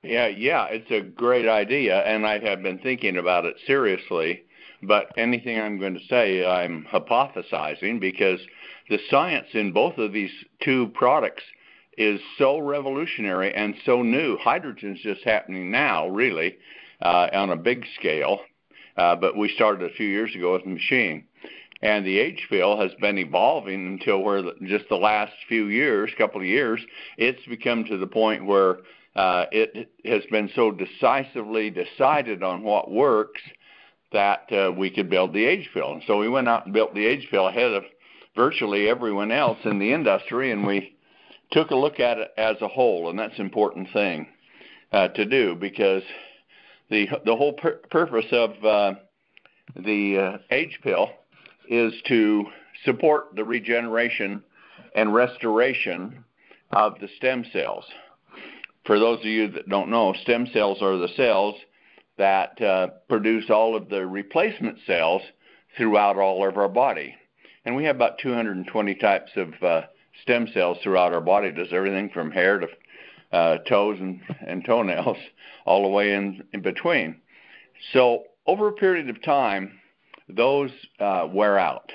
Yeah, it's a great idea, and I have been thinking about it seriously. But anything I'm going to say, I'm hypothesizing because the science in both of these two products is so revolutionary and so new. Hydrogen's just happening now, really, on a big scale. But we started a few years ago with the machine. And the H-fill has been evolving until where just the last few years, couple of years, it's become to the point where it has been so decisively decided on what works that we could build the H-fill. And so we went out and built the H-fill ahead of virtually everyone else in the industry, and we took a look at it as a whole, and that's an important thing to do because the whole purpose of the H-fill is to support the regeneration and restoration of the stem cells. For those of you that don't know, stem cells are the cells that produce all of the replacement cells throughout all of our body. And we have about 220 types of stem cells throughout our body. It does everything from hair to toes and toenails, all the way in between. So over a period of time, those wear out.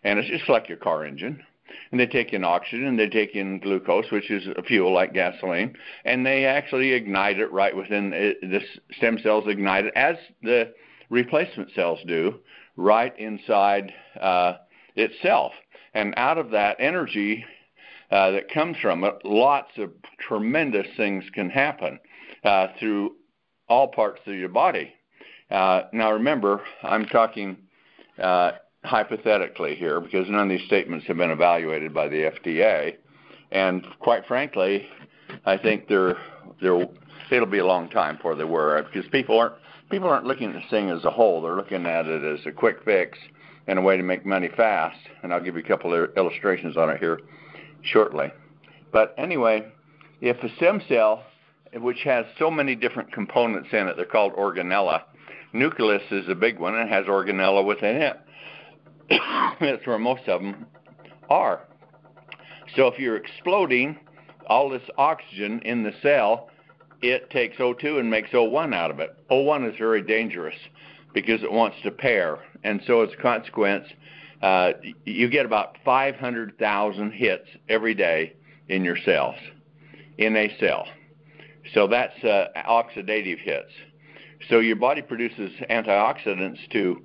And it's just like your car engine. And they take in oxygen, they take in glucose, which is a fuel like gasoline, and they actually ignite it right within the stem cells, ignite it as the replacement cells do right inside itself. And out of that energy that comes from it, lots of tremendous things can happen through all parts of your body. Now remember, I'm talking hypothetically here because none of these statements have been evaluated by the FDA, and quite frankly, I think it'll be a long time before they were, because people aren't looking at this thing as a whole. They're looking at it as a quick fix and a way to make money fast, and I'll give you a couple of illustrations on it here shortly. But anyway, if a stem cell, which has so many different components in it, they're called organella. Nucleus is a big one and has organella within it. That's where most of them are. So if you're exploding all this oxygen in the cell, it takes O2 and makes O1 out of it. O1 is very dangerous because it wants to pair. And so as a consequence, you get about 500,000 hits every day in your cells, in a cell. So that's oxidative hits. So your body produces antioxidants to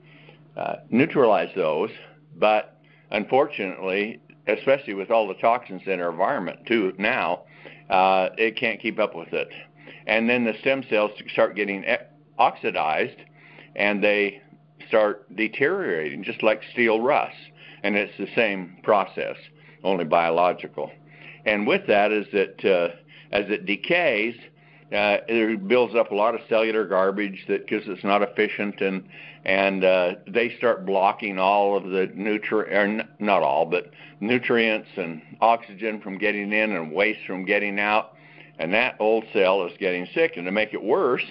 neutralize those, but unfortunately, especially with all the toxins in our environment too now, it can't keep up with it. And then the stem cells start getting oxidized, and they start deteriorating, just like steel rusts. And it's the same process, only biological. And with that is that as it decays, it builds up a lot of cellular garbage because it's not efficient, and they start blocking all of the not all, but nutrients and oxygen from getting in and waste from getting out, and that old cell is getting sick. And to make it worse,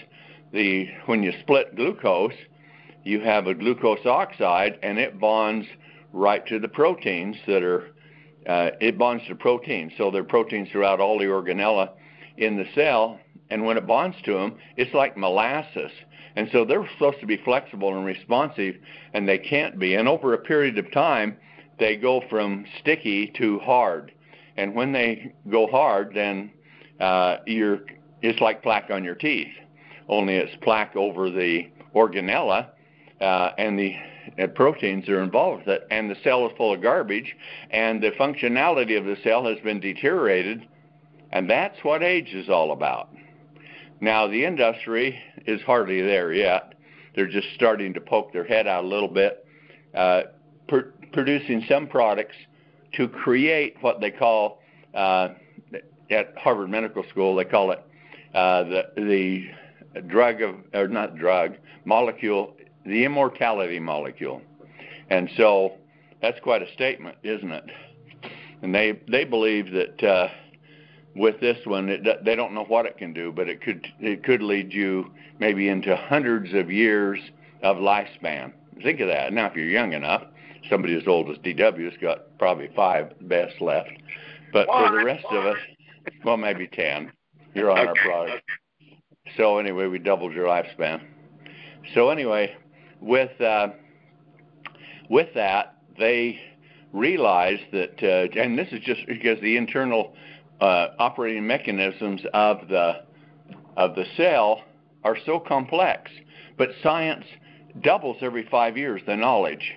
when you split glucose, you have a glucose oxide, and it bonds right to the proteins that are, it bonds to proteins. So there are proteins throughout all the organella in the cell, and when it bonds to them, it's like molasses. And so they're supposed to be flexible and responsive, and they can't be. And over a period of time, they go from sticky to hard. And when they go hard, then it's like plaque on your teeth, only it's plaque over the organella, and the proteins are involved with it. And the cell is full of garbage, and the functionality of the cell has been deteriorated, and that's what age is all about. Now, the industry is hardly there yet. They're just starting to poke their head out a little bit, producing some products to create what they call, at Harvard Medical School, they call it the molecule, the immortality molecule. And so that's quite a statement, isn't it? And they believe that with this one, they don't know what it can do, but it could lead you maybe into hundreds of years of lifespan. Think of that. Now, if you're young enough, somebody as old as DW's got probably 5 best left. But for the rest of us, well, maybe 10. You're on our product. So anyway, we doubled your lifespan. So anyway, with that, they realized that, and this is just because the internal operating mechanisms of the cell are so complex, but science doubles every 5 years the knowledge,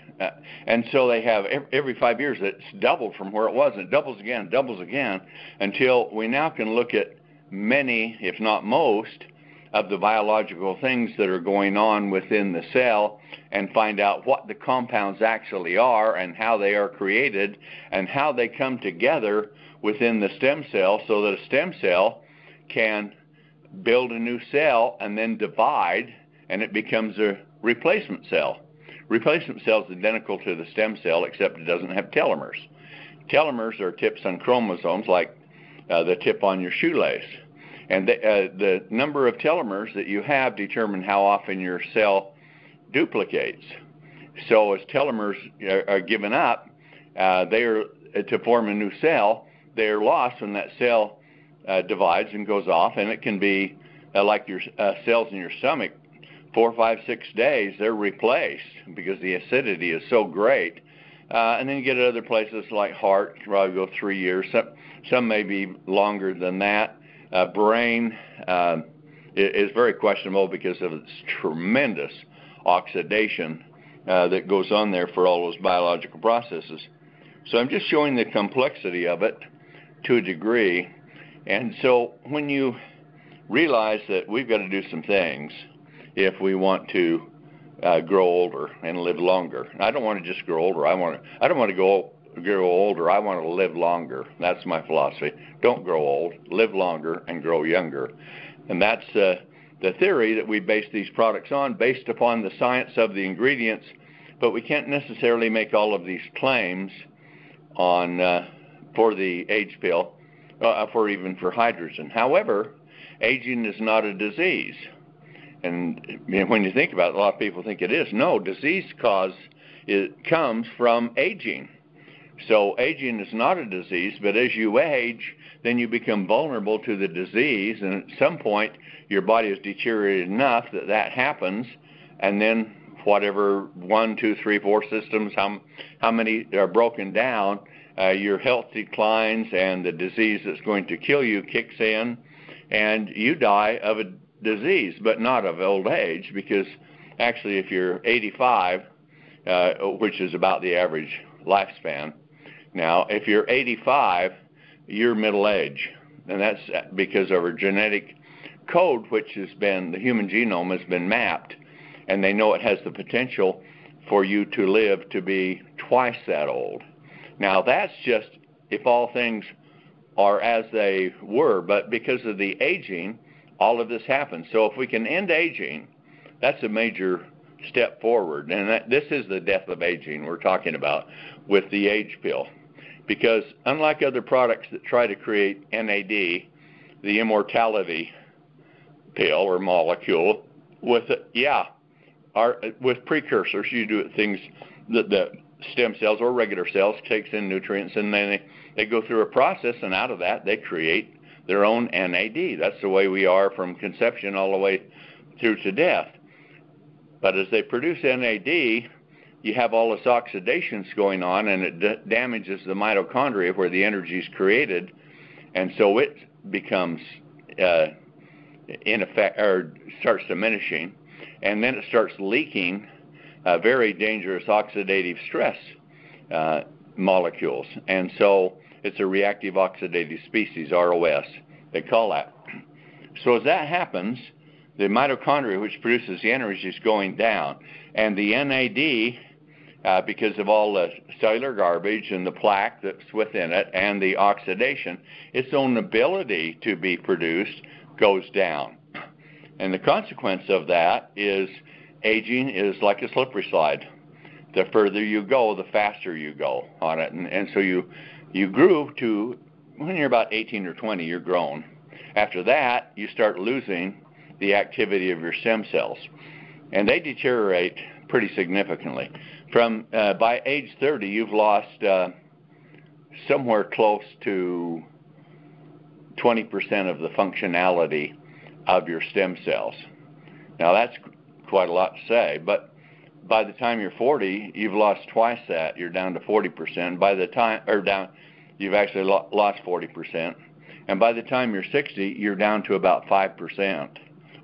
and so they have every 5 years it's doubled from where it was, and it doubles again, until we now can look at many, if not most, of the biological things that are going on within the cell and find out what the compounds actually are and how they are created and how they come together within the stem cell, so that a stem cell can build a new cell and then divide, and it becomes a replacement cell. Replacement cell is identical to the stem cell, except it doesn't have telomeres. Telomeres are tips on chromosomes, like the tip on your shoelace. And the number of telomeres that you have determine how often your cell duplicates. So as telomeres are given up, they are to form a new cell. They are lost when that cell divides and goes off, and it can be like your cells in your stomach. 4, 5, 6 days, they're replaced because the acidity is so great. And then you get other places like heart, probably go 3 years. Some may be longer than that. Brain is very questionable because of its tremendous oxidation that goes on there for all those biological processes. So I'm just showing the complexity of it to a degree. And so when you realize that we've got to do some things if we want to grow older and live longer. I don't want to just grow older. I don't want to grow older. I want to live longer. That's my philosophy. Don't grow old. Live longer and grow younger. And that's the theory that we base these products on, based upon the science of the ingredients. But we can't necessarily make all of these claims on for the age pill, for hydrogen. However, aging is not a disease. And when you think about it, a lot of people think it is. No, disease comes from aging. So aging is not a disease, but as you age, then you become vulnerable to the disease, and at some point your body is deteriorated enough that happens, and then whatever 1, 2, 3, 4 systems, how many are broken down, your health declines, and the disease that's going to kill you kicks in, and you die of a disease, but not of old age, because actually if you're 85, which is about the average lifespan, now if you're 85, you're middle age, and that's because of our genetic code, which has been, the human genome has been mapped, and they know it has the potential for you to live to be twice that old. Now that's just if all things are as they were, but because of the aging, all of this happens. So if we can end aging, that's a major step forward. And this is the death of aging we're talking about with the age pill. Because unlike other products that try to create NAD, the immortality pill or molecule, with precursors, you do things that the stem cells or regular cells takes in nutrients, and then they go through a process, and out of that they create their own NAD. That's the way we are from conception all the way through to death. But as they produce NAD, you have all this oxidation going on, and it damages the mitochondria where the energy is created, and so it becomes in effect, or starts diminishing, and then it starts leaking very dangerous oxidative stress molecules, and so it's a reactive oxidative species, ROS, they call that. So as that happens, the mitochondria, which produces the energy, is going down, and the NAD, because of all the cellular garbage and the plaque that's within it and the oxidation, its own ability to be produced goes down. And the consequence of that is aging is like a slippery slide. The further you go, the faster you go on it. And so you grew to, when you're about 18 or 20, you're grown. After that, you start losing the activity of your stem cells. And they deteriorate pretty significantly. From by age 30, you've lost somewhere close to 20% of the functionality of your stem cells. Now that's quite a lot to say, but by the time you're 40, you've lost twice that. You're down to 40%. By the time, you've actually lost 40%. And by the time you're 60, you're down to about 5%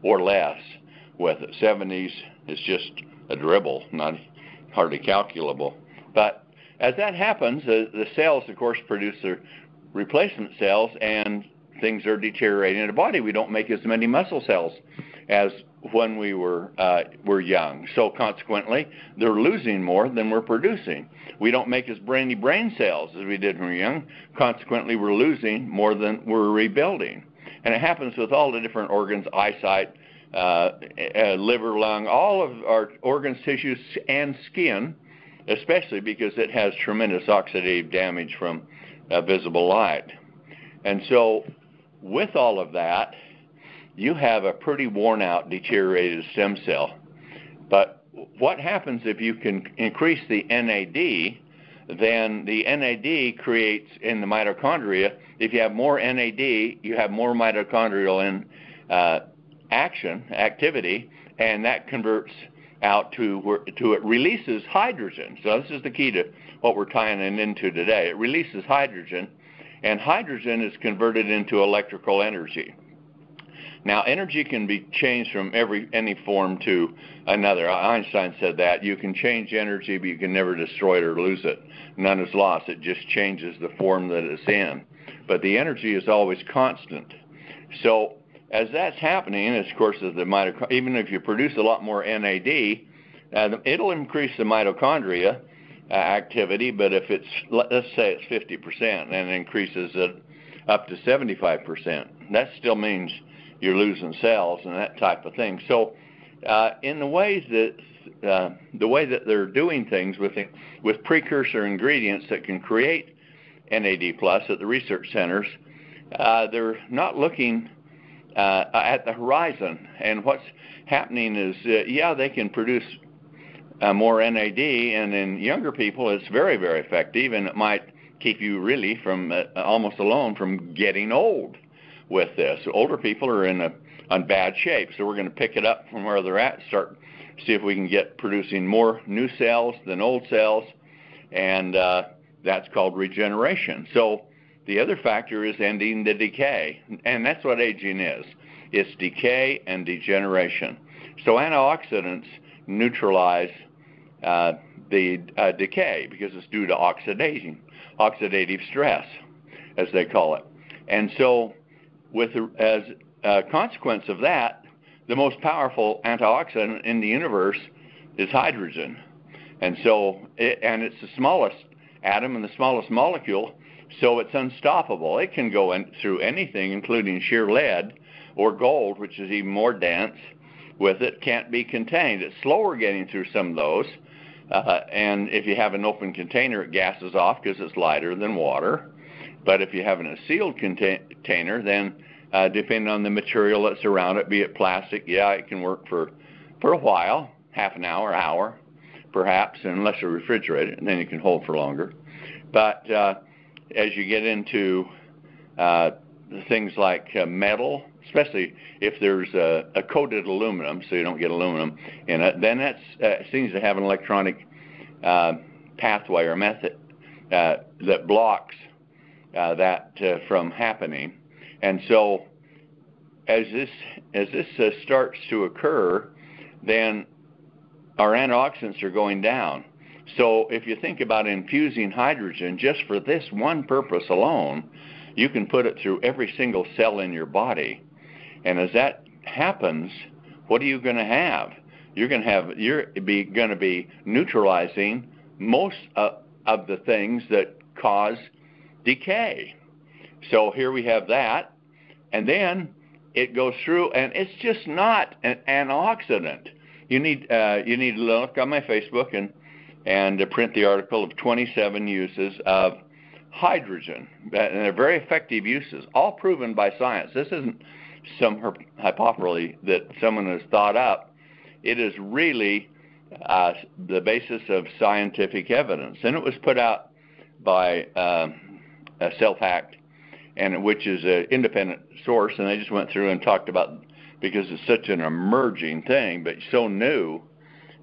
or less with it. 70s is just a dribble, not hardly calculable. But as that happens, the cells, of course, produce their replacement cells, and things are deteriorating in the body. We don't make as many muscle cells as when we were young. So consequently, they're losing more than we're producing. We don't make as many brain cells as we did when we were young. Consequently, we're losing more than we're rebuilding. And it happens with all the different organs, eyesight, liver, lung, all of our organs, tissues, and skin, especially because it has tremendous oxidative damage from visible light. And so with all of that, you have a pretty worn out, deteriorated stem cell. But what happens if you can increase the NAD? Then the NAD creates in the mitochondria, if you have more NAD, you have more mitochondrial activity, and that converts out to it releases hydrogen. So this is the key to what we're tying it into today. It releases hydrogen, and hydrogen is converted into electrical energy. Now, energy can be changed from any form to another. Einstein said that. You can change energy, but you can never destroy it or lose it. None is lost. It just changes the form that it's in. But the energy is always constant. So as that's happening, of course, as the mitochondria, even if you produce a lot more NAD, it'll increase the mitochondria activity, but if it's, let's say it's 50% and it increases it up to 75%, that still means you're losing cells and that type of thing. So in the way that they're doing things with precursor ingredients that can create NAD plus at the research centers, they're not looking at the horizon. And what's happening is, they can produce more NAD, and in younger people it's very, very effective, and it might keep you really from almost alone from getting old with this. Older people are in bad shape, so we're going to pick it up from where they're at, see if we can get producing more new cells than old cells, and that's called regeneration. So the other factor is ending the decay, and that's what aging is. It's decay and degeneration. So antioxidants neutralize the decay because it's due to oxidative stress, as they call it. And so as a consequence of that, the most powerful antioxidant in the universe is hydrogen. And so, and it's the smallest atom and the smallest molecule, so it's unstoppable. It can go through anything, including sheer lead or gold, which is even more dense with it, can't be contained. It's slower getting through some of those. And if you have an open container, it gases off because it's lighter than water. But if you have a sealed container, then depending on the material that's around it, be it plastic, it can work for a while, half an hour, perhaps, unless you refrigerate it, and then you can hold for longer. But as you get into things like metal, especially if there's a coated aluminum, so you don't get aluminum in it, then that seems to have an electronic pathway or method that blocks that from happening. And so as this starts to occur, then our antioxidants are going down. So if you think about infusing hydrogen just for this one purpose alone, you can put it through every single cell in your body. And as that happens, what are you going to have? You're going to be neutralizing most of the things that cause decay. So here we have that, and then it goes through, and it's just not an antioxidant. You need to look on my Facebook and print the article of 27 uses of hydrogen, and they're very effective uses, all proven by science. This isn't some hypothesis that someone has thought up. It is really the basis of scientific evidence, and it was put out by Self-Hacked, and which is an independent source, and they just went through and talked about because it's such an emerging thing, but so new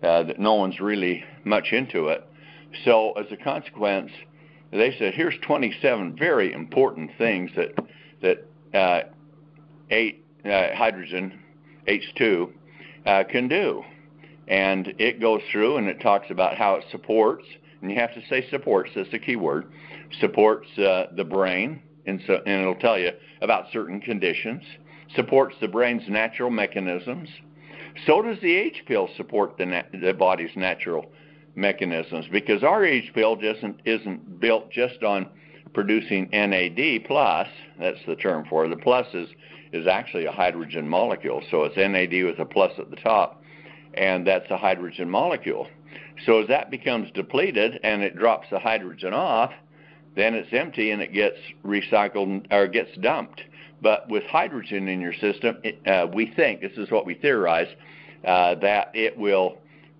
that no one's really much into it. So as a consequence, they said, here's 27 very important things that hydrogen, H2, can do. And it goes through and it talks about how it supports, and you have to say supports, that's the key word, supports the brain, and it'll tell you about certain conditions, supports the brain's natural mechanisms. So does the H pill support the body's natural mechanisms, because our H pill isn't built just on producing NAD plus, that's the term for it. The plus is actually a hydrogen molecule, so it's NAD with a plus at the top, and that's a hydrogen molecule. So as that becomes depleted and it drops the hydrogen off, then it's empty and it gets recycled or gets dumped. But with hydrogen in your system, we think, this is what we theorize, that it will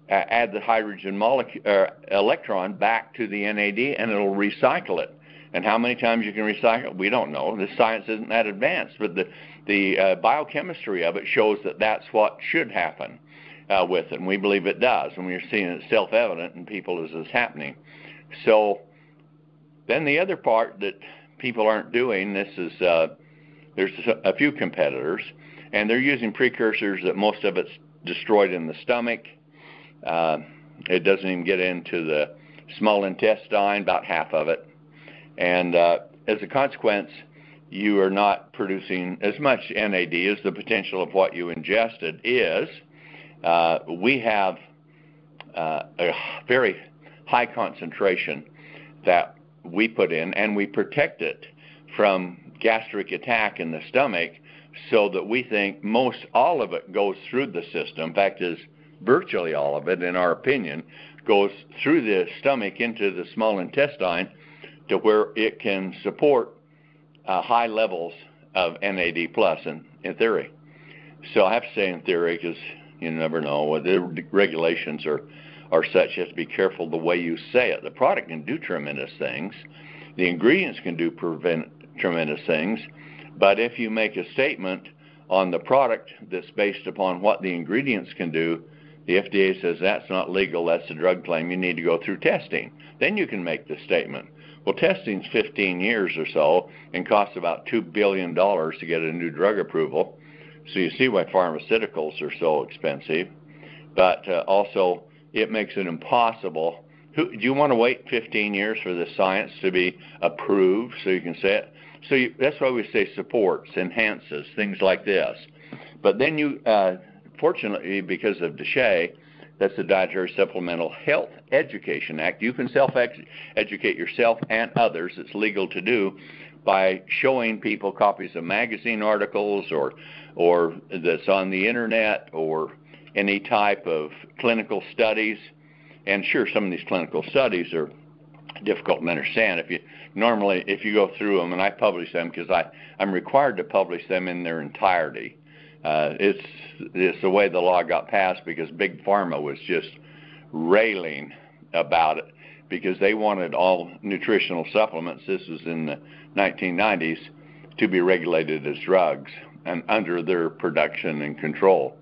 add the hydrogen molecule electron back to the NAD and it'll recycle it. And how many times you can recycle it, we don't know. The science isn't that advanced, but the biochemistry of it shows that that's what should happen with it, and we believe it does, and we're seeing it self-evident in people as it's happening. So then the other part that people aren't doing, this is there's a few competitors, and they're using precursors that most of it's destroyed in the stomach. It doesn't even get into the small intestine, about half of it. And as a consequence, you are not producing as much NAD as the potential of what you ingested is. We have a very high concentration that we put in, and we protect it from gastric attack in the stomach, so that we think most all of it goes through the system. In fact, is virtually all of it, in our opinion, goes through the stomach into the small intestine to where it can support high levels of NAD plus in theory. So I have to say in theory, because you never know. The regulations are such, you have to be careful the way you say it. The product can do tremendous things. The ingredients can do tremendous things. But if you make a statement on the product that's based upon what the ingredients can do, the FDA says that's not legal, that's a drug claim, you need to go through testing. Then you can make the statement. Well, testing's 15 years or so and costs about $2 billion to get a new drug approval. So you see why pharmaceuticals are so expensive. But also, it makes it impossible. Do you want to wait 15 years for the science to be approved so you can say it? So that's why we say supports, enhances, things like this. But then you, fortunately, because of DSHEA, that's the Dietary Supplemental Health Education Act, you can self-educate yourself and others. It's legal to do by showing people copies of magazine articles or that's on the internet or any type of clinical studies. And sure, some of these clinical studies are difficult to understand. If you go through them, and I publish them because I'm required to publish them in their entirety. It's the way the law got passed, because Big Pharma was just railing about it because they wanted all nutritional supplements, this was in the 1990s, to be regulated as drugs and under their production and control.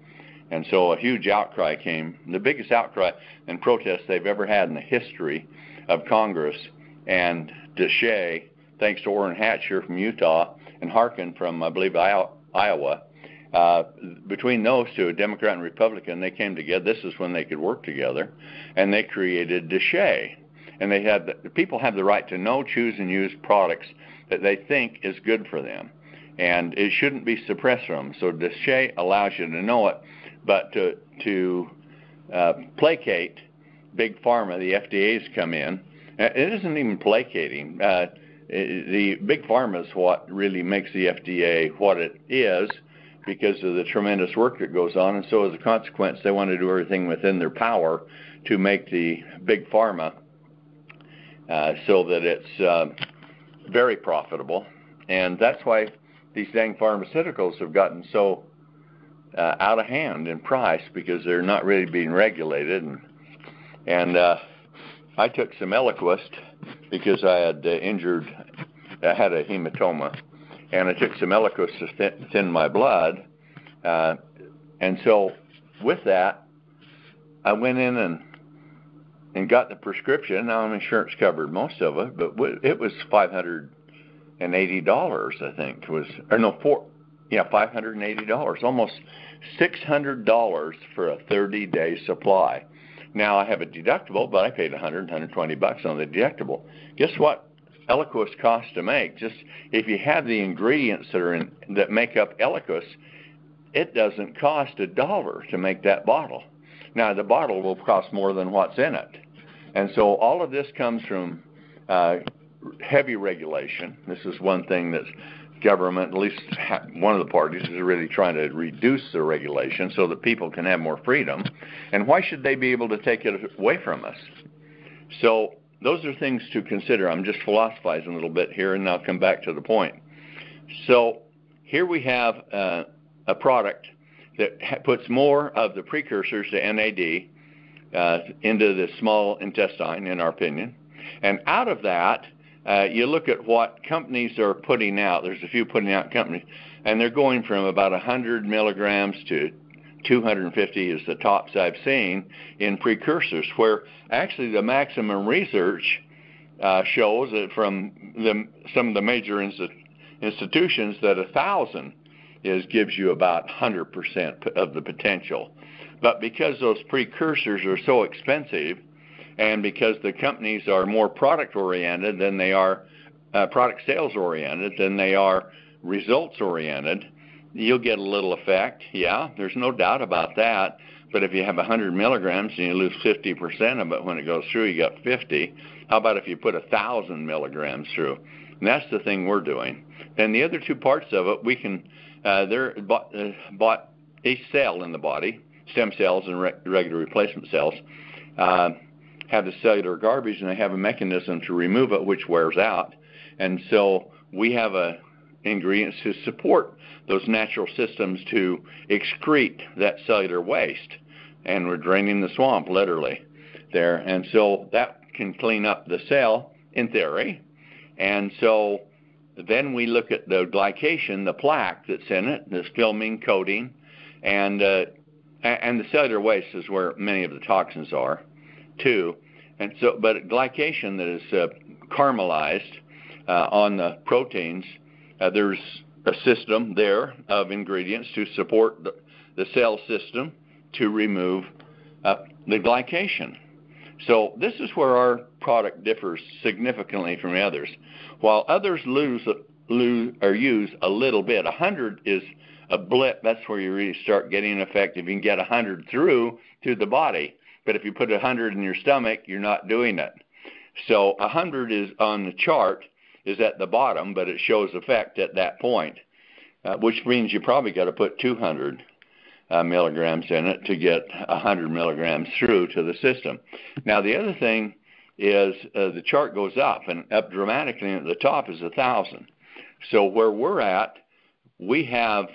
And so a huge outcry came, the biggest outcry and protest they've ever had in the history of Congress. And DSHEA, thanks to Orrin Hatch here from Utah and Harkin from, I believe, Iowa, between those two, a Democrat and Republican, they came together. This is when they could work together, and they created DSHEA. And people have the right to know, choose, and use products that they think is good for them. And it shouldn't be suppressed from them. So DSHEA allows you to know it, but to placate Big Pharma, the FDA's come in. It isn't even placating. The Big Pharma is what really makes the FDA what it is, because of the tremendous work that goes on. And so as a consequence, they want to do everything within their power to make the Big Pharma so that it's very profitable. And that's why these dang pharmaceuticals have gotten so out of hand in price, because they're not really being regulated. And I took some Eliquis because I had had a hematoma, and I took some Eliquis to thin my blood, And so with that, I went in and got the prescription. Now, insurance covered most of it, but it was $580, I think. $580, almost $600 for a 30-day supply. Now, I have a deductible, but I paid $120 on the deductible. Guess what Eliquis costs to make? Just if you have the ingredients that make up Eliquis, it doesn't cost $1 to make that bottle. Now, the bottle will cost more than what's in it. And so all of this comes from heavy regulation. This is one thing that government, at least one of the parties, is really trying to reduce the regulation so that people can have more freedom. And why should they be able to take it away from us? So those are things to consider. I'm just philosophizing a little bit here, and I'll come back to the point. So here we have a product that puts more of the precursors to NAD into the small intestine, in our opinion. And out of that, you look at what companies are putting out. There's a few putting out companies, and they're going from about 100 milligrams to 250 is the tops I've seen in precursors, where actually the maximum research shows that from some of the major institutions that 1,000 gives you about 100% of the potential. But because those precursors are so expensive, and because the companies are more product-oriented than they are product sales-oriented than they are results-oriented, you'll get a little effect. Yeah, there's no doubt about that. But if you have 100 milligrams and you lose 50% of it when it goes through, you got 50. How about if you put 1,000 milligrams through? And that's the thing we're doing. Then the other two parts of it, we can they're bought each cell in the body, stem cells and regular replacement cells, have the cellular garbage, and they have a mechanism to remove it, which wears out. And so we have ingredients to support those natural systems to excrete that cellular waste. And we're draining the swamp, literally, there. And so that can clean up the cell, in theory. And so then we look at the glycation, the plaque that's in it, this filming, coating, and the cellular waste is where many of the toxins are, too. And so, but glycation that is caramelized on the proteins, there's a system there of ingredients to support the cell system to remove the glycation. So this is where our product differs significantly from others. While others use a little bit, 100 is a blip. That's where you really start getting an effect. If you can get 100 through to the body, but if you put 100 in your stomach, you're not doing it. So 100 is on the chart, is at the bottom, but it shows effect at that point, which means you probably got to put 200 milligrams in it to get 100 milligrams through to the system. Now, the other thing is the chart goes up, and up dramatically, and at the top is 1,000. So where we're at, we have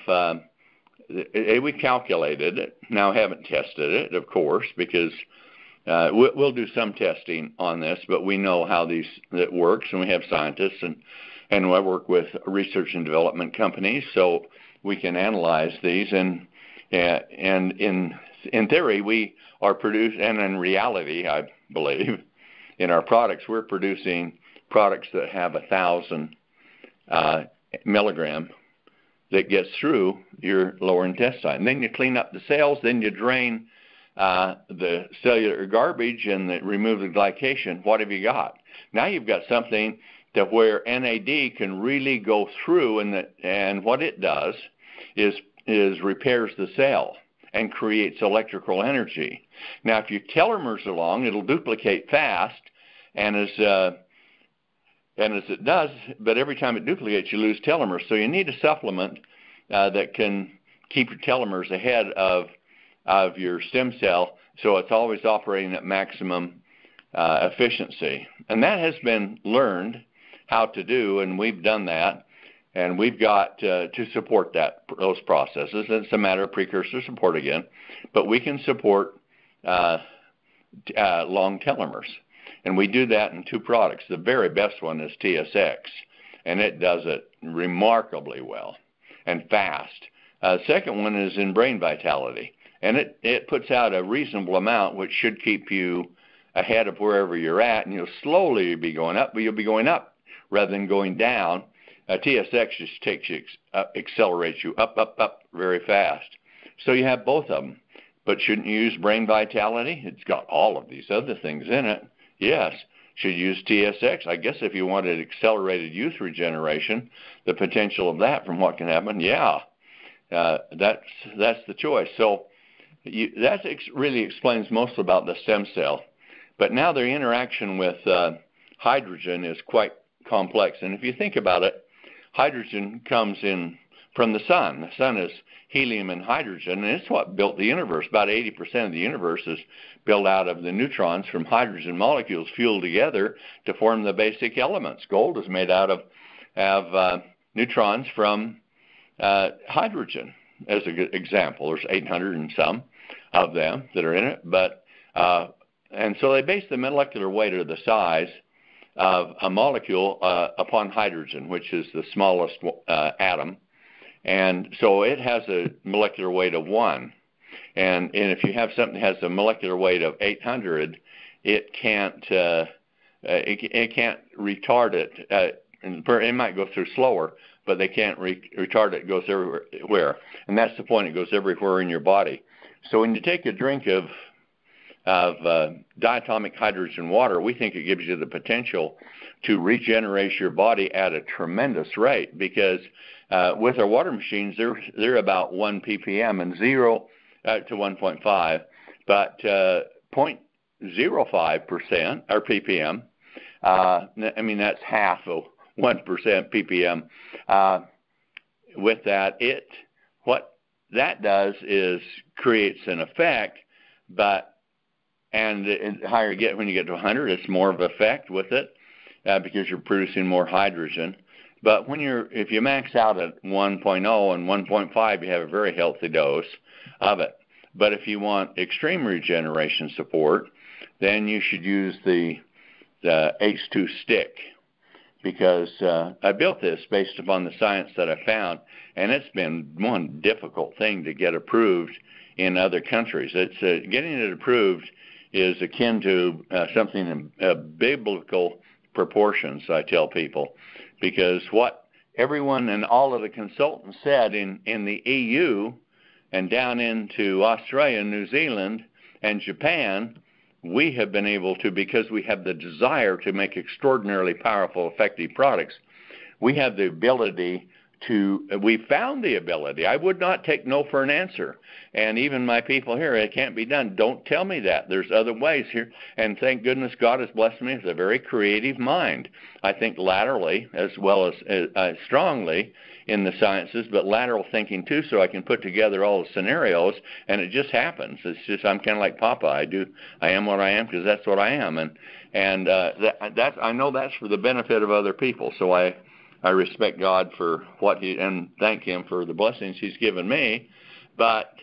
we calculated it. Now, I haven't tested it, of course, because we'll do some testing on this, but we know how that works, and we have scientists, and I work with research and development companies, so we can analyze these. And in theory, we are producing, and in reality, I believe, in our products, we're producing products that have 1,000 milligram that gets through your lower intestine. Then you clean up the cells, then you drain the cellular garbage and remove the glycation. What have you got? Now you've got something that where NAD can really go through, and what it does is repairs the cell and creates electrical energy. Now, if you telomeres along, it'll duplicate fast, and as it does, but every time it duplicates, you lose telomeres. So you need a supplement that can keep your telomeres ahead of your stem cell, so it's always operating at maximum efficiency. And that has been learned how to do, and we've done that, and we've got to support those processes. It's a matter of precursor support again, but we can support long telomeres. And we do that in two products. The very best one is TSX, and it does it remarkably well and fast. Second one is in brain vitality, and it puts out a reasonable amount, which should keep you ahead of wherever you're at, and you'll slowly be going up, but you'll be going up rather than going down. TSX just takes you, accelerates you up very fast. So you have both of them. But shouldn't you use brain vitality? It's got all of these other things in it. Yes. Should you use TSX? I guess if you wanted accelerated youth regeneration, the potential of that from what can happen, yeah. That's the choice. So that really explains most about the stem cell. But now their interaction with hydrogen is quite complex. And if you think about it, hydrogen comes in from the sun. The sun is helium and hydrogen, and it's what built the universe. About 80% of the universe is built out of the neutrons from hydrogen molecules fused together to form the basic elements. Gold is made out of neutrons from hydrogen, as an example. There's 800 and some of them that are in it, and so they base the molecular weight or the size of a molecule upon hydrogen, which is the smallest atom. And so it has a molecular weight of 1. And if you have something that has a molecular weight of 800, it can't retard it. It might go through slower, but they can't retard it. It goes everywhere. And that's the point. It goes everywhere in your body. So when you take a drink of diatomic hydrogen water, we think it gives you the potential to regenerate your body at a tremendous rate, because with our water machines, they're about 1 ppm and 0 to 1.5, but 0.05% or ppm. I mean, that's half of 1% ppm. With that, what that does is creates an effect, and the higher you get, when you get to 100, it's more of an effect with it because you're producing more hydrogen. But if you max out at 1.0 and 1.5, you have a very healthy dose of it. But if you want extreme regeneration support, then you should use the H2 stick, because I built this based upon the science that I found, and it's been one difficult thing to get approved in other countries. It's getting it approved is akin to something in biblical proportions, I tell people, because what everyone and all of the consultants said in the EU and down into Australia, New Zealand, and Japan, we have been able to, because we have the desire to make extraordinarily powerful, effective products. We have the ability we found the ability. I would not take no for an answer. And even my people here, it can't be done. Don't tell me that. There's other ways here. And thank goodness God has blessed me with a very creative mind. I think laterally as well as strongly in the sciences, but lateral thinking too, so I can put together all the scenarios, and it just happens. It's just, I'm kind of like Papa. I am what I am because that's what I am. And I know that's for the benefit of other people. So I respect God for and thank Him for the blessings He's given me. But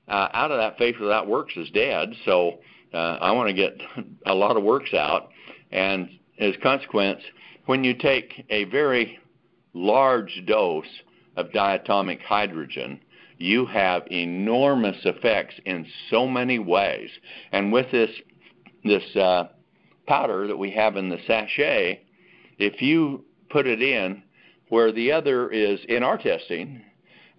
out of that, faith without works is dead. So I want to get a lot of works out. And as a consequence, when you take a very large dose of diatomic hydrogen, you have enormous effects in so many ways. And with this powder that we have in the sachet, if you put it in where the other is in our testing,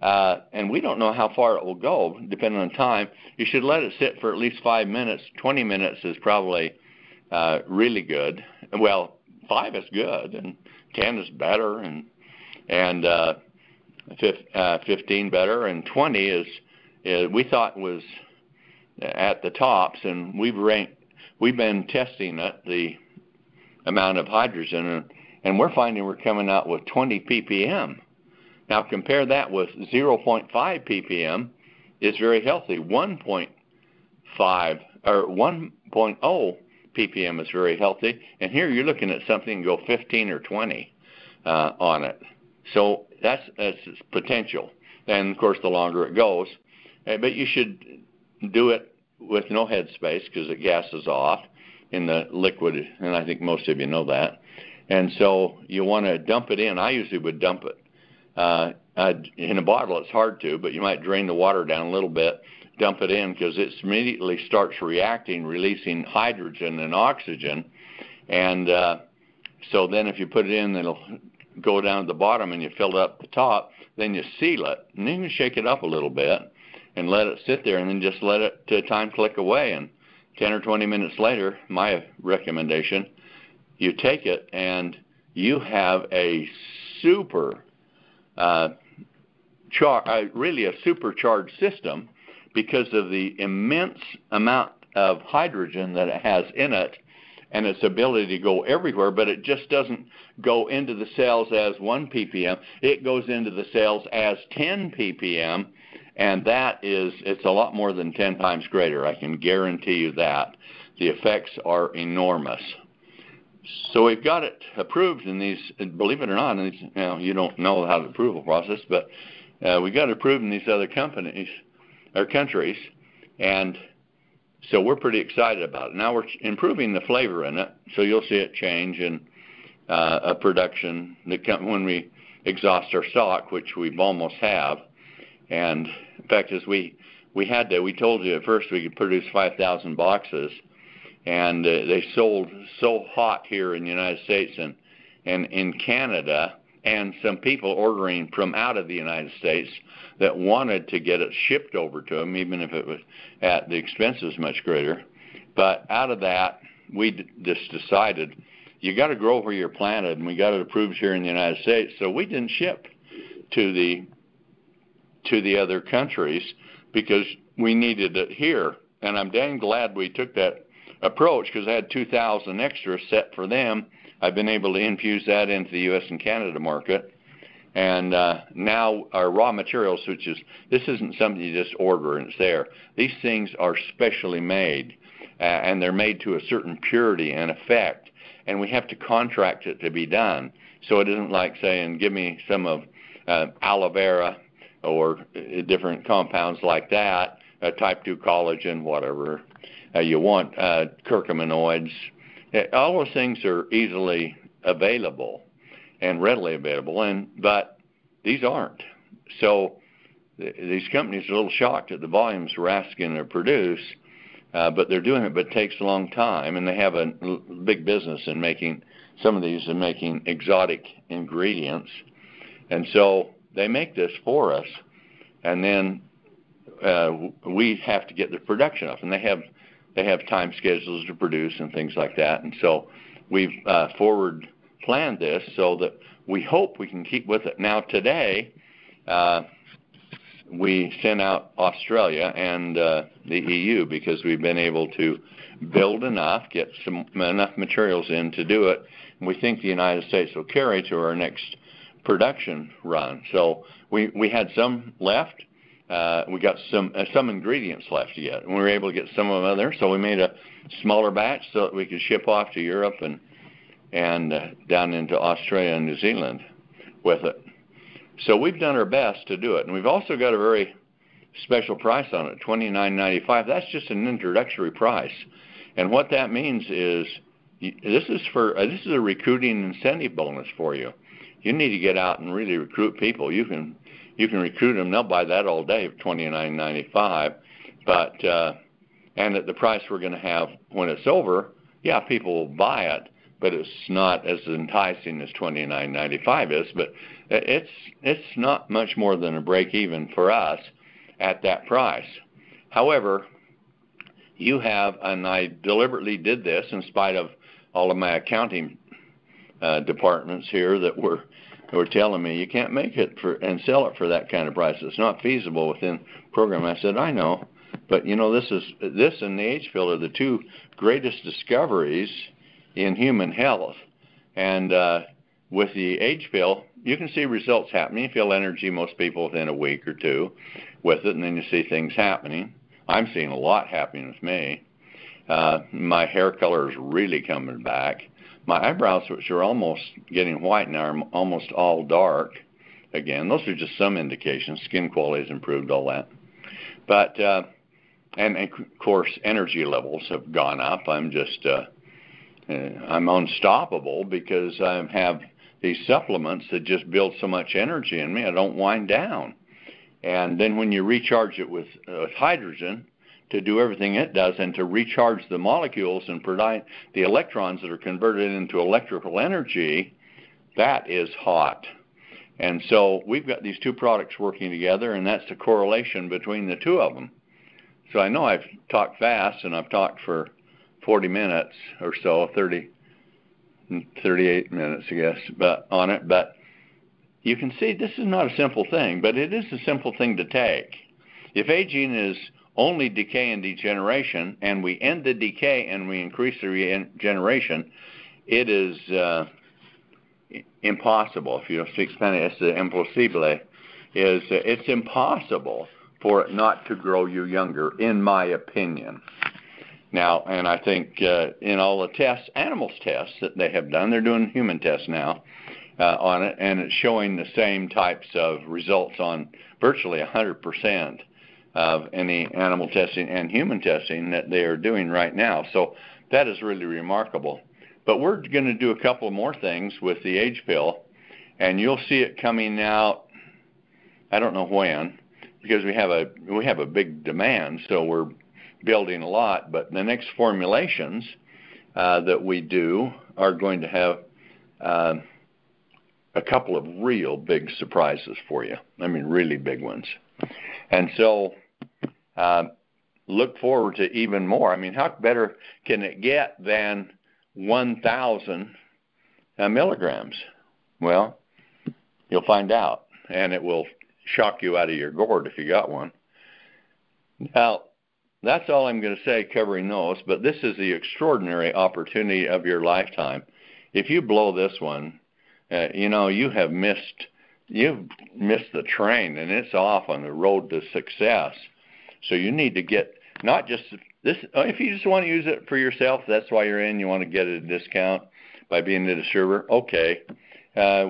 and we don't know how far it will go, depending on time, you should let it sit for at least 5 minutes. 20 minutes is probably really good. Well, 5 is good, and 10 is better, and 15 better, and 20 is we thought was at the tops, and we've been testing it, the amount of hydrogen, and we're finding we're coming out with 20 ppm. Now compare that with 0.5 ppm is very healthy. 1.5 or 1.0 ppm is very healthy, and here you're looking at something go 15 or 20 on it. So that's its potential, and of course the longer it goes. But you should do it with no headspace because it gases off in the liquid, and I think most of you know that. And so you want to dump it in. I usually would dump it In a bottle, it's hard to, but you might drain the water down a little bit, dump it in, because it immediately starts reacting, releasing hydrogen and oxygen. And so then if you put it in, it'll go down at the bottom and you fill it up the top. Then you seal it, and then you shake it up a little bit and let it sit there, and then just let it time click away. And 10 or 20 minutes later, my recommendation, you take it and you have a really a supercharged system, because of the immense amount of hydrogen that it has in it and its ability to go everywhere. But it just doesn't go into the cells as 1 ppm. It goes into the cells as 10 ppm, and it's a lot more than 10 times greater. I can guarantee you that. The effects are enormous. So we've got it approved in these, believe it or not, and you don't know how the approval process, but we got it approved in these other companies or countries, and so we're pretty excited about it. Now we're improving the flavor in it, so you'll see it change in a production when we exhaust our stock, which we almost have. And in fact, as we told you at first we could produce 5,000 boxes, and they sold so hot here in the United States and in Canada, and some people ordering from out of the United States that wanted to get it shipped over to them, even if it was at the expense was much greater. But out of that, we just decided you got to grow where you're planted, and we got it approved here in the United States. So we didn't ship to the other countries because we needed it here. And I'm dang glad we took that approach, because I had 2,000 extra set for them. I've been able to infuse that into the U.S. and Canada market. And now our raw materials, this isn't something you just order and it's there. These things are specially made, and they're made to a certain purity and effect, and we have to contract it to be done. So it isn't like saying, give me some of aloe vera or different compounds like that, type 2 collagen, whatever you want, curcuminoids. All those things are easily available and readily available, but these aren't. So these companies are a little shocked at the volumes we're asking to produce, but they're doing it, but it takes a long time, and they have a big business in making some of these and making exotic ingredients. And so they make this for us, and then we have to get the production up, and they have time schedules to produce and things like that. And so we've forward planned this so that we hope we can keep with it. Now today, we sent out Australia and the EU, because we've been able to build enough, get enough materials in to do it. And we think the United States will carry to our next production run. So we had some left. We got some ingredients left yet, and we were able to get some of them there. So we made a smaller batch so that we could ship off to Europe and down into Australia and New Zealand with it. So we've done our best to do it, and we've also got a very special price on it, $29.95. That's just an introductory price, and what that means is this is a recruiting incentive bonus for you. You need to get out and really recruit people. You can recruit them. They'll buy that all day for $29.95, but and at the price we're going to have when it's over, yeah, people will buy it, but it's not as enticing as $29.95 is. But it's not much more than a break even for us at that price. However, you have, and I deliberately did this in spite of all of my accounting departments here that were telling me you can't make it and sell it for that kind of price. It's not feasible within the program. I said, I know, but you know, this and the age pill are the two greatest discoveries in human health. And with the age pill, you can see results happening. You feel energy, most people, within a week or two with it, and then you see things happening. I'm seeing a lot happening with me. My hair color is really coming back. My eyebrows, which are almost getting white now, are almost all dark again. Those are just some indications. Skin quality has improved, all that. But, and of course, energy levels have gone up. I'm unstoppable because I have these supplements that just build so much energy in me, I don't wind down. And then when you recharge it with hydrogen to do everything it does and to recharge the molecules and provide the electrons that are converted into electrical energy, that is hot. And so we've got these two products working together, and that's the correlation between the two of them. So I know I've talked fast, and I've talked for 40 minutes or so, 38 minutes, I guess, on it. But you can see this is not a simple thing, but it is a simple thing to take. If aging is only decay and degeneration, and we end the decay and we increase the regeneration, it is impossible. If you don't speak Spanish, it's imposible. It's impossible for it not to grow you younger, in my opinion. Now, and I think in all the tests, animals tests that they have done, they're doing human tests now on it, and it's showing the same types of results on virtually 100% of any animal testing and human testing that they are doing right now. So that is really remarkable. But we're going to do a couple more things with the age pill, and you'll see it coming out, I don't know when, because we have a big demand, so we're building a lot. But the next formulations that we do are going to have a couple of real big surprises for you. I mean, really big ones. And so look forward to even more. I mean, how better can it get than 1,000 milligrams? Well, you'll find out, and it will shock you out of your gourd if you got one. Now, that's all I'm going to say covering those, but this is the extraordinary opportunity of your lifetime. If you blow this one, you've missed the train, and it's off on the road to success. So you need to get not just this. If you just want to use it for yourself, that's why you're in. You want to get a discount by being a distributor. Okay,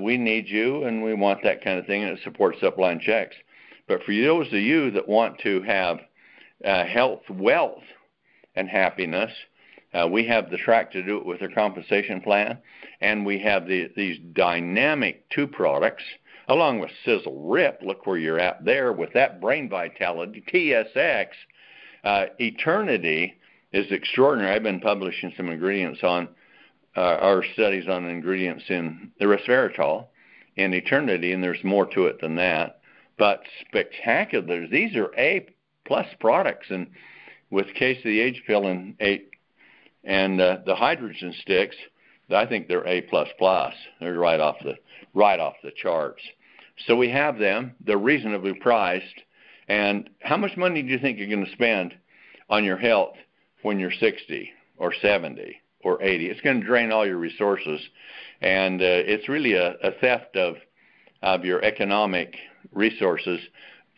we need you, and we want that kind of thing, and it supports upline checks. But for those of you that want to have health, wealth, and happiness, we have the track to do it with our compensation plan, and we have these dynamic two products along with SISEL RIP. Look where you're at there with that brain vitality. TSX, Eternity is extraordinary. I've been publishing some ingredients on our studies on ingredients in the resveratrol in Eternity, and there's more to it than that. But spectacular. These are A-plus products, and with Case of the Age Pill and the hydrogen sticks, I think they're A++. They're right off the charts. So we have them. They're reasonably priced. And how much money do you think you're going to spend on your health when you're 60 or 70 or 80? It's going to drain all your resources, and it's really a theft of your economic resources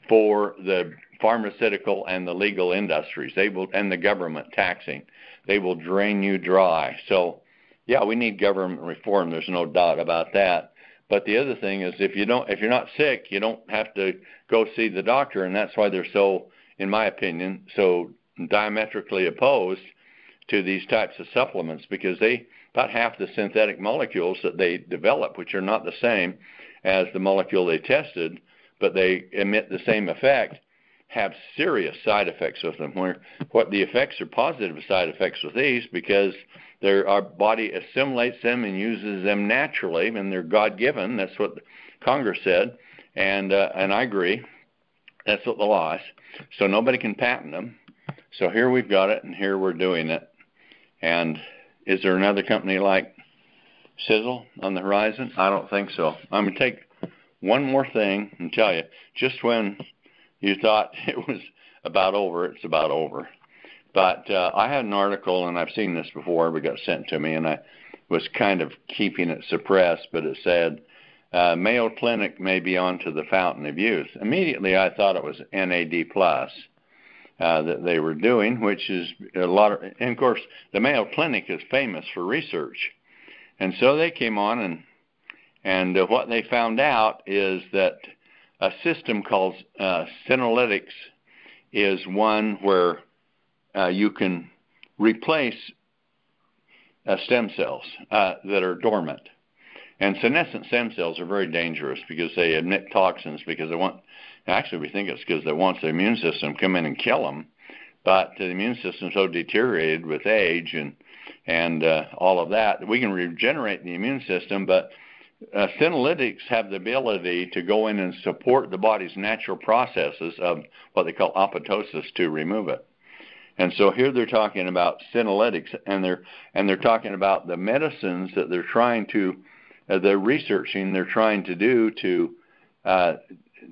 for the pharmaceutical and the legal industries. They will, and the government taxing. They will drain you dry. So, yeah, we need government reform. There's no doubt about that. But the other thing is, if you're not sick, you don't have to go see the doctor, and that's why they're so, in my opinion, so diametrically opposed to these types of supplements, because about half the synthetic molecules that they develop, which are not the same as the molecule they tested, but they emit the same effect, have serious side effects with them. What the effects are positive side effects with these, because our body assimilates them and uses them naturally, and they're God-given. That's what Congress said, and I agree. That's what the law is. So nobody can patent them. So here we've got it, and here we're doing it. And is there another company like SISEL on the horizon? I don't think so. I'm going to take one more thing and tell you, just when you thought it was about over, it's about over. But I had an article, and I've seen this before, but it got sent to me, and I was kind of keeping it suppressed, but it said, Mayo Clinic may be onto the fountain of youth. Immediately I thought it was NAD+, that they were doing, which is a lot of, and of course, the Mayo Clinic is famous for research. And so they came on, and what they found out is that a system called senolytics is one where you can replace stem cells that are dormant. And senescent stem cells are very dangerous because they emit toxins because actually we think it's because they want the immune system to come in and kill them. But the immune system is so deteriorated with age and all of that we can regenerate the immune system, but senolytics have the ability to go in and support the body's natural processes of what they call apoptosis to remove it. And so here they're talking about senolytics, and they're talking about the medicines that they're trying to, they're researching, they're trying to do to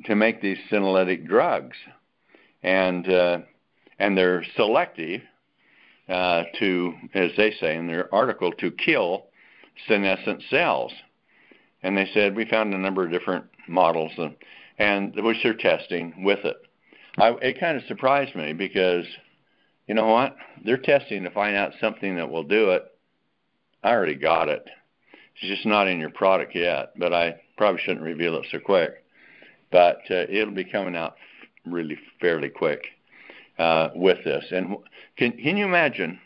make these senolytic drugs, and they're selective to, as they say in their article, to kill senescent cells. And they said we found a number of different models and which they're testing with it. It kind of surprised me because, you know what? They're testing to find out something that will do it. I already got it. It's just not in your product yet, but I probably shouldn't reveal it so quick. But it'll be coming out really fairly quick with this. And can you imagine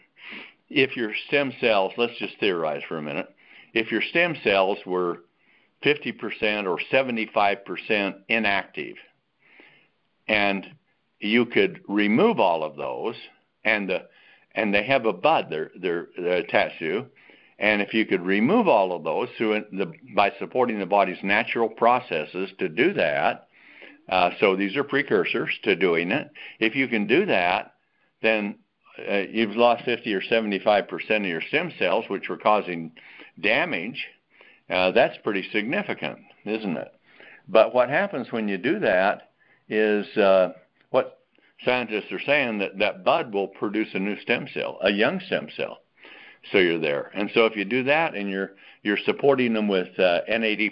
if your stem cells, let's just theorize for a minute, if your stem cells were 50% or 75% inactive, and you could remove all of those, and they have a bud they're attached to, and if you could remove all of those by supporting the body's natural processes to do that, so these are precursors to doing it. If you can do that, then you've lost 50 or 75% of your stem cells, which were causing damage. That's pretty significant, isn't it? But what happens when you do that is what scientists are saying, that bud will produce a new stem cell, a young stem cell. So you're there. And so if you do that and you're supporting them with NAD+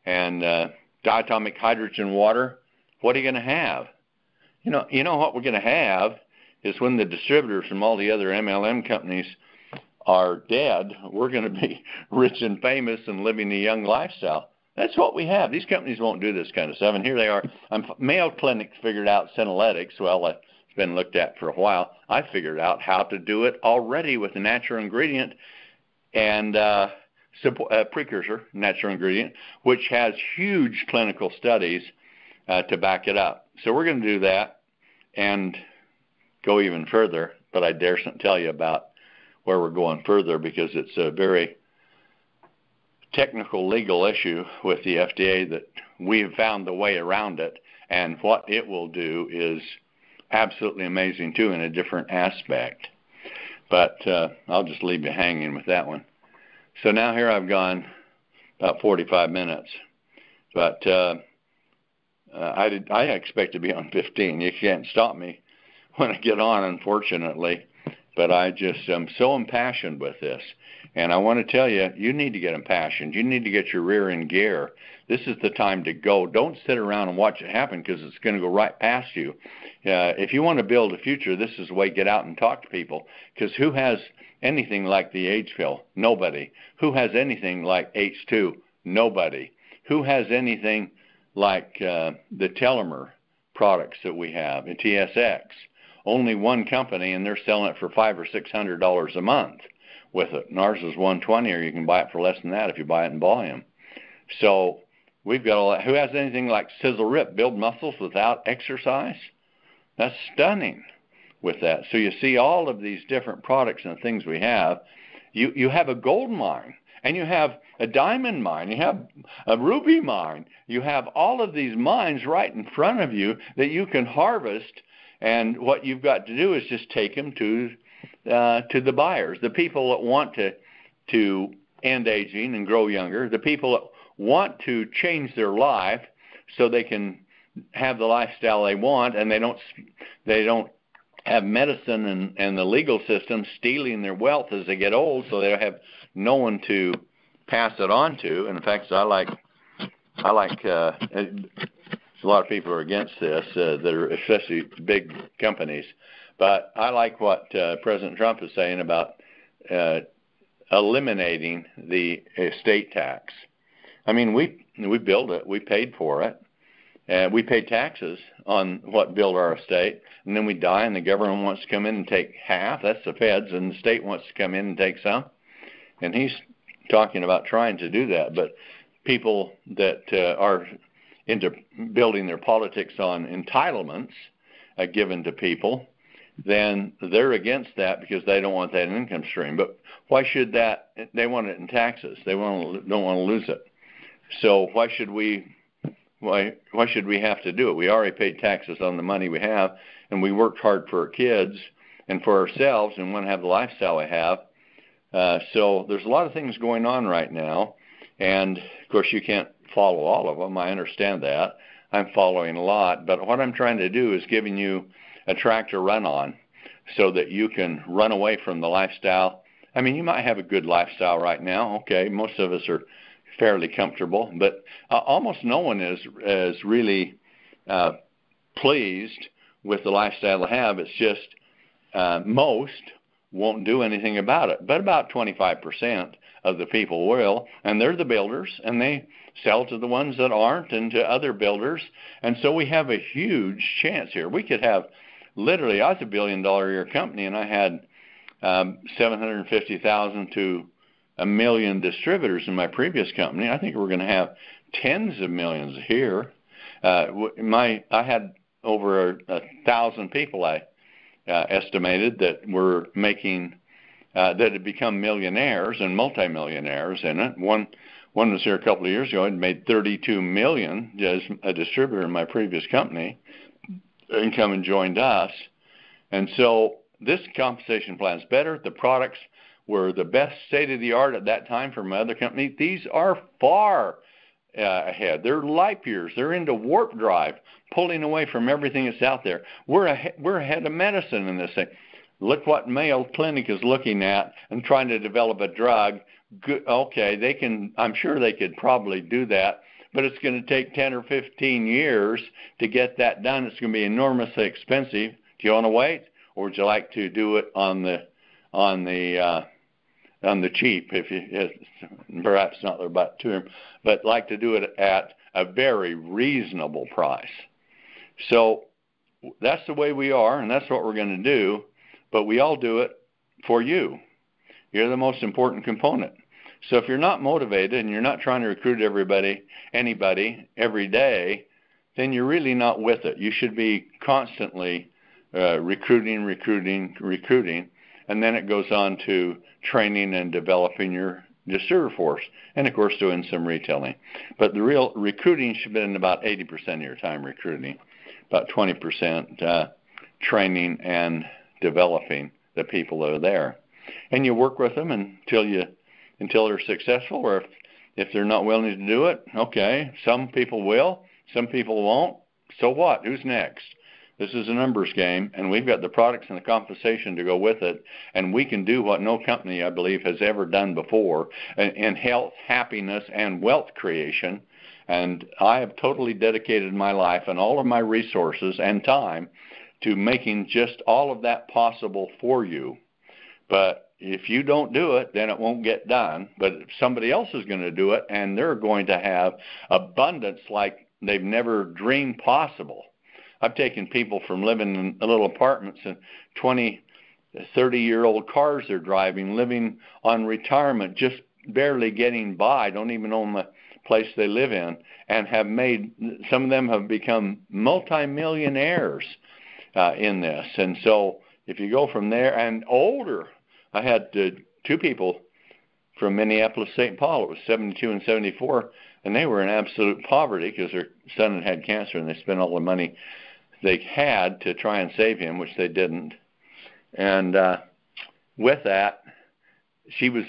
and diatomic hydrogen water, what are you going to have? You know what we're going to have is when the distributors from all the other MLM companies are dead, we're going to be rich and famous and living a young lifestyle. That's what we have. These companies won't do this kind of stuff. And here they are. Mayo Clinic figured out senolytics. Well, it's been looked at for a while. I figured out how to do it already with a natural ingredient and precursor, natural ingredient, which has huge clinical studies to back it up. So we're going to do that and go even further, but I daren't tell you about where we're going further because it's a very technical legal issue with the FDA that we have found the way around it, and what it will do is absolutely amazing too in a different aspect. But I'll just leave you hanging with that one. So now here I've gone about 45 minutes, but I expect to be on 15. You can't stop me when I get on, unfortunately. But I just am so impassioned with this. And I want to tell you, you need to get impassioned. You need to get your rear in gear. This is the time to go. Don't sit around and watch it happen because it's going to go right past you. If you want to build a future, this is the way. Get out and talk to people. Because who has anything like the age pill? Nobody. Who has anything like H2? Nobody. Who has anything like the telomere products that we have, the TSX? Only one company, and they're selling it for $500 or $600 a month with it. And ours is $120, or you can buy it for less than that if you buy it in volume. So we've got all that. Who has anything like SISEL Rip, build muscles without exercise? That's stunning with that. So you see all of these different products and things we have. You have a gold mine, and you have a diamond mine, you have a ruby mine. You have all of these mines right in front of you that you can harvest. And what you've got to do is just take them to the buyers, the people that want to end aging and grow younger, the people that want to change their life so they can have the lifestyle they want, and they don't have medicine and the legal system stealing their wealth as they get old, so they have no one to pass it on to. And in fact, I like. A lot of people are against this, that are especially big companies. But I like what President Trump is saying about eliminating the estate tax. I mean, we built it, we paid for it, and we paid taxes on what built our estate, and then we die, and the government wants to come in and take half. That's the feds, and the state wants to come in and take some. And he's talking about trying to do that. But people that are into building their politics on entitlements given to people, then they're against that because they don't want that income stream. But why should that? They want it in taxes. They don't want to lose it. So why should we have to do it? We already paid taxes on the money we have, and we worked hard for our kids and for ourselves and want to have the lifestyle we have. So there's a lot of things going on right now, and of course you can't follow all of them. I understand that. I'm following a lot, but what I'm trying to do is giving you a track to run on so that you can run away from the lifestyle. I mean, you might have a good lifestyle right now. Okay, most of us are fairly comfortable, but almost no one is really pleased with the lifestyle they have. It's just most won't do anything about it, but about 25% of the people will, and they're the builders, and they sell to the ones that aren't and to other builders, and so we have a huge chance here. We could have, literally, I was a $1 billion a year company, and I had 750,000 to 1 million distributors in my previous company. I think we're going to have tens of millions here. I had over 1,000 people I estimated that were making that had become millionaires and multimillionaires in it. One was here a couple of years ago and made $32 million as a distributor in my previous company, and come and joined us. And so this compensation plan is better. The products were the best state of the art at that time from my other company. These are far ahead. They're light years. They're into warp drive, pulling away from everything that's out there. We're ahead of medicine in this thing. Look what Mayo Clinic is looking at and trying to develop a drug. Good, okay, they can. I'm sure they could probably do that, but it's going to take 10 or 15 years to get that done. It's going to be enormously expensive. Do you want to wait, or would you like to do it on the cheap? If you perhaps not about to, but like to do it at a very reasonable price. So that's the way we are, and that's what we're going to do. But we all do it for you. You're the most important component. So if you're not motivated and you're not trying to recruit anybody every day, then you're really not with it. You should be constantly recruiting, and then it goes on to training and developing your distributor force, and of course doing some retailing. But the real recruiting should be in about 80% of your time recruiting, about 20% training and developing the people that are there. And you work with them until they're successful, or if they're not willing to do it, okay, some people will, some people won't. So what? Who's next? This is a numbers game, and we've got the products and the compensation to go with it, and we can do what no company, I believe, has ever done before in health, happiness, and wealth creation. And I have totally dedicated my life and all of my resources and time to making just all of that possible for you. But if you don't do it, then it won't get done. But if somebody else is going to do it, and they're going to have abundance like they've never dreamed possible. I've taken people from living in little apartments and 20, 30-year-old cars they're driving, living on retirement, just barely getting by, don't even own the place they live in, and have made, some of them have become multimillionaires in this. And so if you go from there, and older, I had two people from Minneapolis, St. Paul. It was 72 and 74, and they were in absolute poverty because their son had cancer, and they spent all the money they had to try and save him, which they didn't. And with that, she was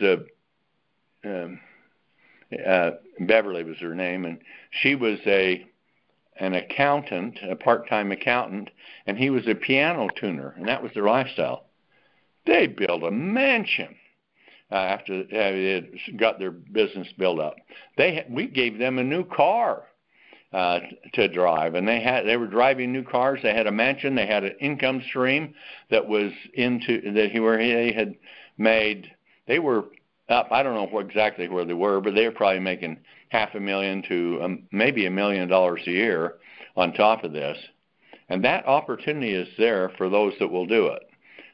Beverly was her name, and she was an accountant, a part-time accountant, and he was a piano tuner, and that was their lifestyle. They built a mansion after they had got their business built up. We gave them a new car to drive, and they were driving new cars. They had a mansion. They had an income stream that was where they had made. They were up. I don't know exactly where they were, but they were probably making $500,000 to maybe $1 million a year on top of this. And that opportunity is there for those that will do it.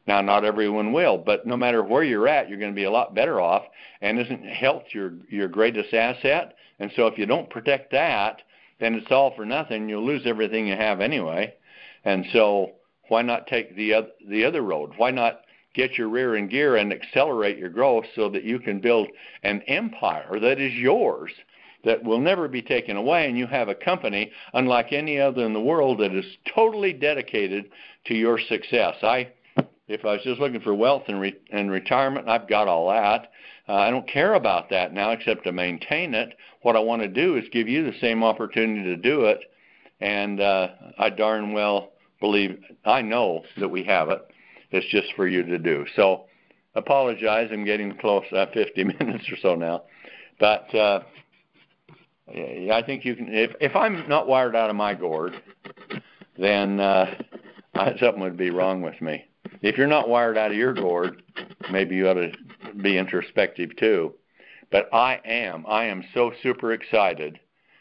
Now, not everyone will, but no matter where you're at, you're going to be a lot better off. And isn't health your greatest asset? And so if you don't protect that, then it's all for nothing. You'll lose everything you have anyway. And so why not take the other road? Why not get your rear in gear and accelerate your growth so that you can build an empire that is yours, that will never be taken away, and you have a company unlike any other in the world that is totally dedicated to your success. If I was just looking for wealth and retirement, I've got all that. I don't care about that now except to maintain it. What I want to do is give you the same opportunity to do it, and I darn well believe, I know that we have it. It's just for you to do. So apologize, I'm getting close to 50 minutes or so now. But I think you can, if I'm not wired out of my gourd, then something would be wrong with me. If you're not wired out of your gourd, maybe you ought to be introspective too. But I am so super excited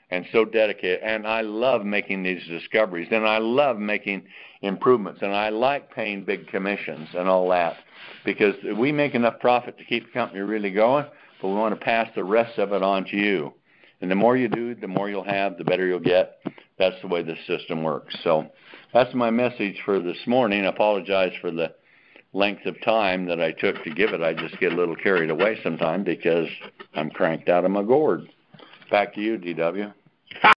and so dedicated, and I love making these discoveries, and I love making improvements, and I like paying big commissions and all that, because we make enough profit to keep the company really going, but we want to pass the rest of it on to you. And the more you do, the more you'll have, the better you'll get. That's the way this system works. So that's my message for this morning. I apologize for the length of time that I took to give it. I just get a little carried away sometimes because I'm cranked out of my gourd. Back to you, DW.